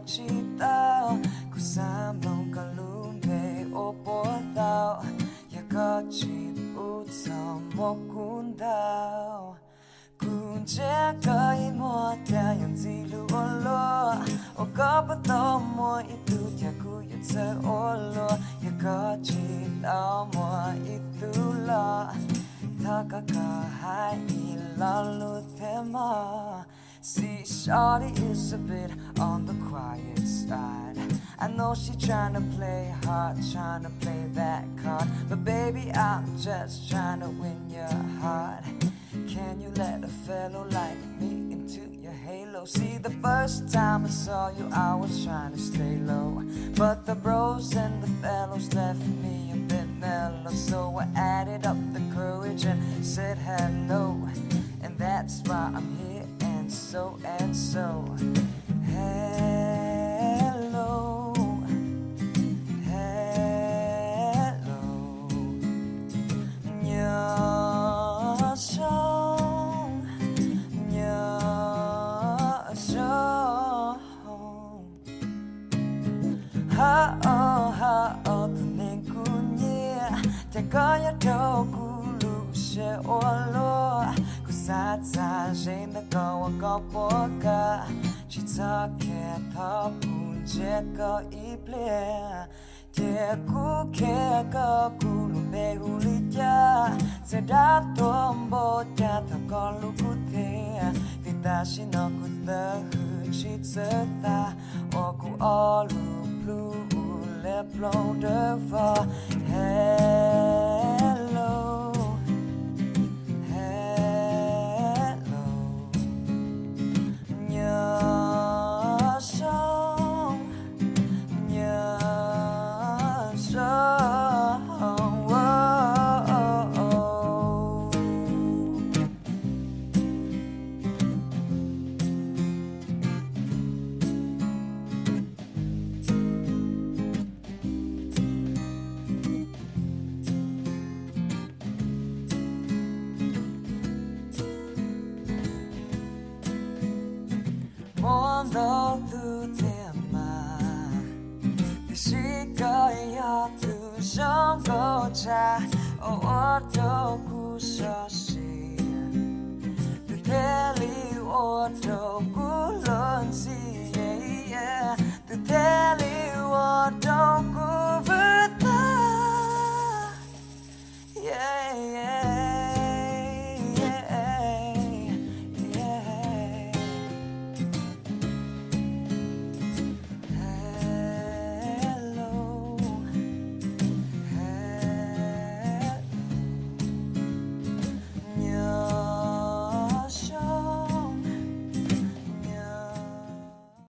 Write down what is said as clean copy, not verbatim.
chi tao ku sam long ka lu me o po tao ya ka chi u tsao mo kun tao kun che ka I mo ta yang zi lu o lo o ka pa to mo I tu ya ku ya tse o lo ya ka chi tao mo I tu la ta ka ka hai I la lu te ma. See, shawty is a bit on the quiet side. I know she tryna play hard, tryna play that card, but baby, I'm just tryna win your heart. Can you let a fellow like me into your halo? See, the first time I saw you, I was tryna stay low, but the bros and the fellows left me a bit mellow. So I added up the courage and said hello, and that's why I'm here. And so, hello, hello, your song, ha, the name kunye, take your dog, share all low. Sa jane the go go boka chi ta ke tha pun je ko I ple ke ku ke ko ku lu me hu li ja se da tombo ta ta ko lu ku te ta shi no ku ta hu chi tse ta o ku all blue le plon de va hello. Mondo tu tema, si kaya tu shang go cha, o auto ku so si, tu teli auto ku lon si, tu teli auto